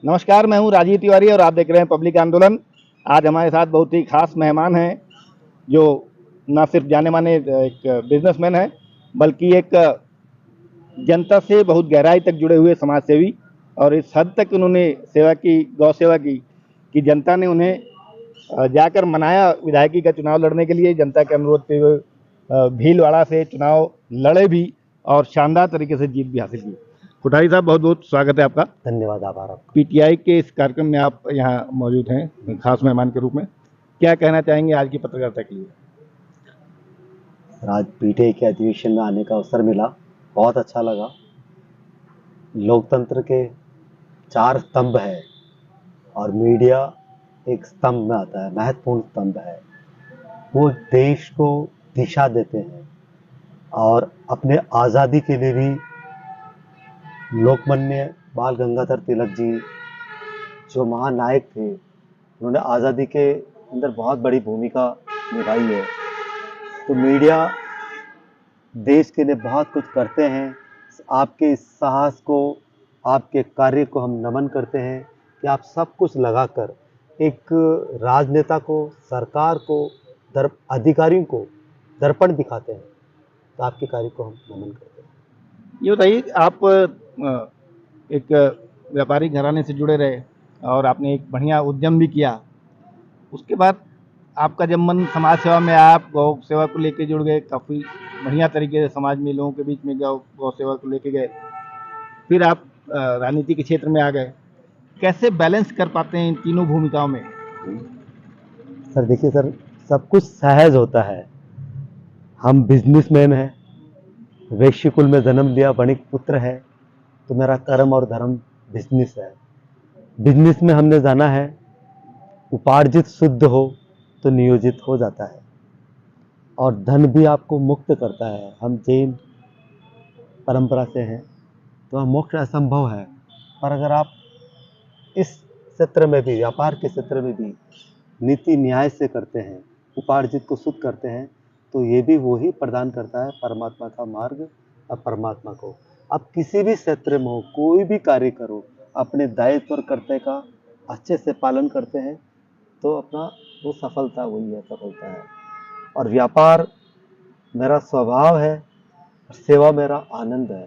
नमस्कार, मैं हूं राजीव तिवारी और आप देख रहे हैं पब्लिक आंदोलन। आज हमारे साथ बहुत ही खास मेहमान हैं, जो ना सिर्फ जाने माने एक बिजनेसमैन हैं, बल्कि एक जनता से बहुत गहराई तक जुड़े हुए समाज सेवी। और इस हद तक उन्होंने सेवा की, गौ सेवा की, कि जनता ने उन्हें जाकर मनाया विधायकी का चुनाव लड़ने के लिए। जनता के अनुरोध पे वो भीलवाड़ा से चुनाव लड़े भी और शानदार तरीके से जीत भी हासिल की। कोठारी साहब, बहुत बहुत स्वागत है आपका। धन्यवाद, आभार आपका। पीटीआई के इस कार्यक्रम में आप यहाँ मौजूद हैं खास मेहमान के रूप में, क्या कहना चाहेंगे आज की पत्रकारिता के लिए? आज पीटीआई के अधिवेशन में आने का अवसर मिला, बहुत अच्छा लगा। लोकतंत्र के 4 स्तंभ है और मीडिया एक स्तंभ में आता है, महत्वपूर्ण स्तंभ है। वो देश को दिशा देते हैं और अपने आज़ादी के लिए भी लोकमान्य बाल गंगाधर तिलक जी जो महानायक थे, उन्होंने आज़ादी के अंदर बहुत बड़ी भूमिका निभाई है। तो मीडिया देश के लिए बहुत कुछ करते हैं। आपके इस साहस को, आपके कार्य को हम नमन करते हैं कि आप सब कुछ लगाकर एक राजनेता को, सरकार को, अधिकारियों को दर्पण दिखाते हैं। तो आपके कार्य को हम नमन करते हैं। ये बताइए, आप एक व्यापारिक घराने से जुड़े रहे और आपने एक बढ़िया उद्यम भी किया। उसके बाद आपका जब मन समाज सेवा में आया, आप गौ सेवा को लेके जुड़ गए, काफ़ी बढ़िया तरीके से समाज में लोगों के बीच में गौ गौ सेवा को लेके गए। फिर आप राजनीति के क्षेत्र में आ गए। कैसे बैलेंस कर पाते हैं इन तीनों भूमिकाओं में? सर देखिए सर, सब कुछ सहज होता है। हम बिजनेसमैन हैं, वैश्य कुल में जन्म लिया, वणिक पुत्र है, तो मेरा कर्म और धर्म बिजनेस है। बिजनेस में हमने जाना है, उपार्जित शुद्ध हो तो नियोजित हो जाता है और धन भी आपको मुक्त करता है। हम जैन परंपरा से हैं तो मोक्ष असंभव है, पर अगर आप इस क्षेत्र में भी, व्यापार के क्षेत्र में भी नीति न्याय से करते हैं, उपार्जित को शुद्ध करते हैं, तो ये भी वही प्रदान करता है परमात्मा का मार्ग और परमात्मा को। आप किसी भी क्षेत्र में हो, कोई भी कार्य करो, अपने दायित्व और कर्तव्य का अच्छे से पालन करते हैं तो अपना वो सफलता, वही है सफलता है। और व्यापार मेरा स्वभाव है, सेवा मेरा आनंद है।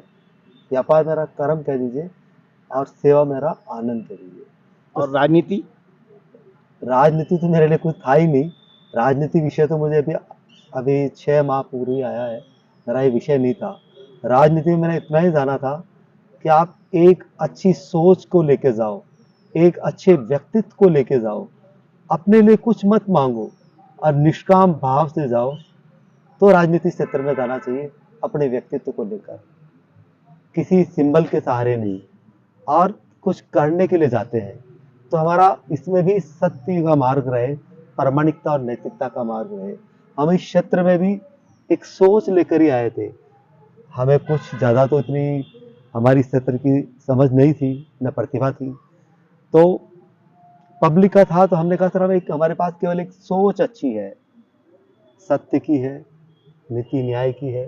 व्यापार मेरा कर्म कह दीजिए और सेवा मेरा आनंद कह दीजिए। और राजनीति? राजनीति तो मेरे लिए कुछ था ही नहीं। राजनीति विषय तो मुझे अभी 6 माह पूर्व ही आया है, मेरा ये विषय नहीं था। राजनीति में मैंने इतना ही जाना था कि आप एक अच्छी सोच को लेके जाओ, एक अच्छे व्यक्तित्व को लेके जाओ, अपने लिए कुछ मत मांगो और निष्काम भाव से जाओ, तो राजनीतिक क्षेत्र में जाना चाहिए। अपने व्यक्तित्व को लेकर, किसी सिंबल के सहारे नहीं, और कुछ करने के लिए जाते हैं। तो हमारा इसमें भी सत्य का मार्ग रहे, प्रामाणिकता और नैतिकता का मार्ग रहे। हम इस क्षेत्र में भी एक सोच लेकर ही आए थे। हमें कुछ ज़्यादा तो इतनी हमारी क्षेत्र की समझ नहीं थी, न प्रतिभा थी। तो पब्लिक का था, तो हमने कहा सर हमारे पास केवल एक सोच अच्छी है, सत्य की है, नीति न्याय की है,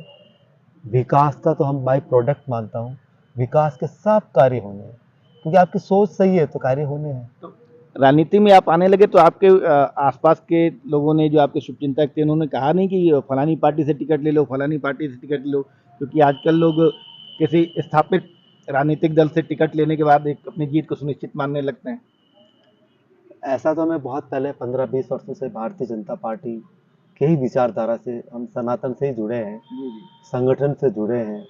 विकास का तो हम बाय प्रोडक्ट मानता हूँ। विकास के सब कार्य होने हैं, क्योंकि आपकी सोच सही है तो कार्य होने हैं। तो राजनीति में आप आने लगे तो आपके आसपास के लोगों ने, जो आपके शुभचिंतक थे, उन्होंने कहा नहीं कि फलानी पार्टी से टिकट ले लो, फलानी पार्टी से टिकट ले लो? क्योंकि आजकल लोग किसी स्थापित राजनीतिक दल से टिकट लेने के बाद एक अपनी जीत को सुनिश्चित मानने लगते हैं। ऐसा तो मैं बहुत पहले 15-20 वर्षों से भारतीय जनता पार्टी के ही विचारधारा से, हम सनातन से ही जुड़े हैं, संगठन से जुड़े हैं,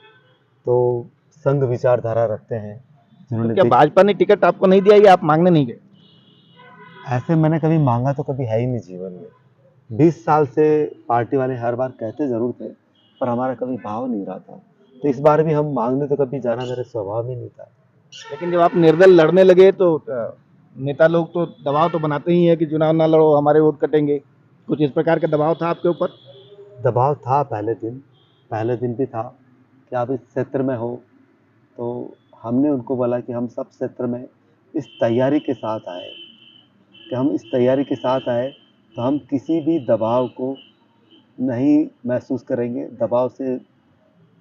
तो संघ विचारधारा रखते हैं। तो क्या भाजपा ने टिकट आपको नहीं दिया या आप मांगने नहीं गए? ऐसे मैंने कभी मांगा तो कभी है ही नहीं जीवन में। 20 साल से पार्टी वाले हर बार कहते जरूर थे, पर हमारा कभी भाव नहीं रहा था। तो इस बार भी हम मांगने तो कभी जाना मेरे स्वभाव में नहीं था। लेकिन जब आप निर्दल लड़ने लगे तो नेता लोग तो दबाव तो बनाते ही हैं कि चुनाव ना लड़ो, हमारे वोट कटेंगे। कुछ इस प्रकार का दबाव था आपके ऊपर? दबाव था पहले दिन भी था कि आप इस क्षेत्र में हो। तो हमने उनको बोला कि हम सब क्षेत्र में इस तैयारी के साथ आए, कि हम इस तैयारी के साथ आए तो हम किसी भी दबाव को नहीं महसूस करेंगे, दबाव से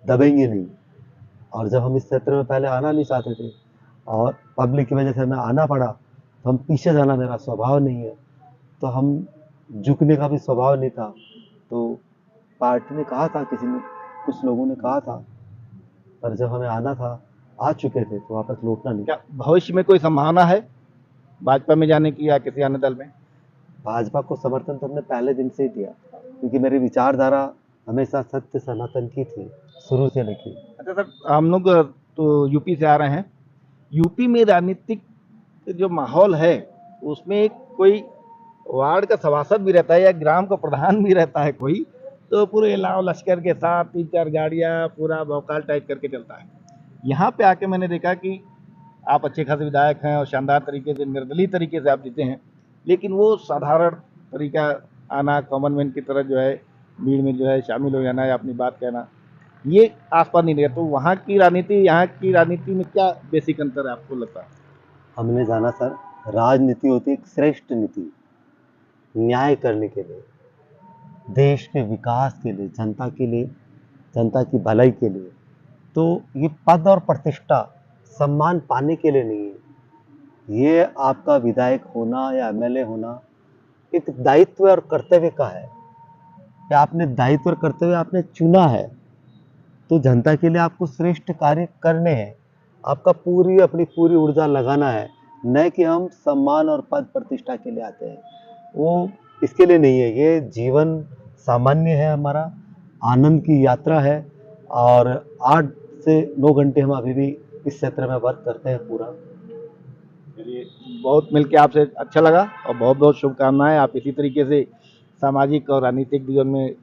दबेंगे नहीं। और जब हम इस क्षेत्र में पहले आना नहीं चाहते थे और पब्लिक की वजह से हमें आना पड़ा, तो हम पीछे जाना मेरा स्वभाव नहीं है, तो हम झुकने का भी स्वभाव नहीं था। तो पार्टी ने कहा था, किसी ने, कुछ लोगों ने कहा था, पर जब हमें आना था, आ चुके थे, तो वापस लौटना नहीं। क्या भविष्य में कोई संभावना है भाजपा में जाने की या किसी अन्य दल में? भाजपा को समर्थन तो हमने पहले दिन से ही दिया, क्योंकि मेरी विचारधारा हमेशा सत्य सनातन की थी, शुरू से लेके। अच्छा सर, हम लोग तो यूपी से आ रहे हैं। यूपी में राजनीतिक जो माहौल है उसमें एक कोई वार्ड का सभासद भी रहता है या ग्राम का प्रधान भी रहता है कोई, तो पूरे लाव लश्कर के साथ 3-4 गाड़ियां पूरा भौकाल टाइप करके चलता है। यहाँ पे आके मैंने देखा कि आप अच्छे खासे विधायक हैं और शानदार तरीके से, निर्दलीय तरीके से आप जीते हैं, लेकिन वो साधारण तरीका आना, कॉमन मैन की तरह जो है भीड़ में जो है शामिल हो जाना या अपनी बात कहना, ये आसपास नहीं रहता। तो वहाँ की राजनीति यहाँ की राजनीति में क्या बेसिक अंतर है आपको लगता है? हमने जाना सर, राजनीति होती है एक श्रेष्ठ नीति, न्याय करने के लिए, देश के विकास के लिए, जनता के लिए, जनता की भलाई के लिए। तो ये पद और प्रतिष्ठा, सम्मान पाने के लिए नहीं है। ये आपका विधायक होना या एमएलए होना एक दायित्व और कर्तव्य का है, कि आपने दायित्व और कर्तव्य आपने चुना है, तो जनता के लिए आपको श्रेष्ठ कार्य करने हैं। आपका अपनी पूरी ऊर्जा लगाना है, न कि हम सम्मान और पद प्रतिष्ठा के लिए आते हैं। वो इसके लिए नहीं है। ये जीवन सामान्य है हमारा, आनंद की यात्रा है, और 8 से 9 घंटे हम अभी भी इस क्षेत्र में वर्क करते हैं पूरा। चलिए, बहुत मिलके आपसे अच्छा लगा और बहुत बहुत शुभकामनाएं। आप इसी तरीके से सामाजिक और राजनीतिक जीवन में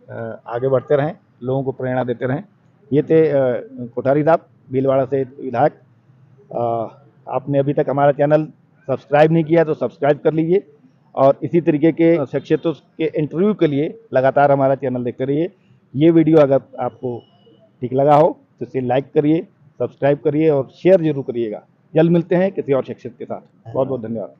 आगे बढ़ते रहें, लोगों को प्रेरणा देते रहें। ये थे कोठारी साहब, भीलवाड़ा से विधायक। आपने अभी तक हमारा चैनल सब्सक्राइब नहीं किया तो सब्सक्राइब कर लीजिए, और इसी तरीके के शख्सियतों के इंटरव्यू के लिए लगातार हमारा चैनल देखते रहिए। ये वीडियो अगर आपको ठीक लगा हो तो इसे लाइक करिए, सब्सक्राइब करिए और शेयर जरूर करिएगा। जल्द मिलते हैं किसी और शख्सियत के साथ। बहुत बहुत धन्यवाद।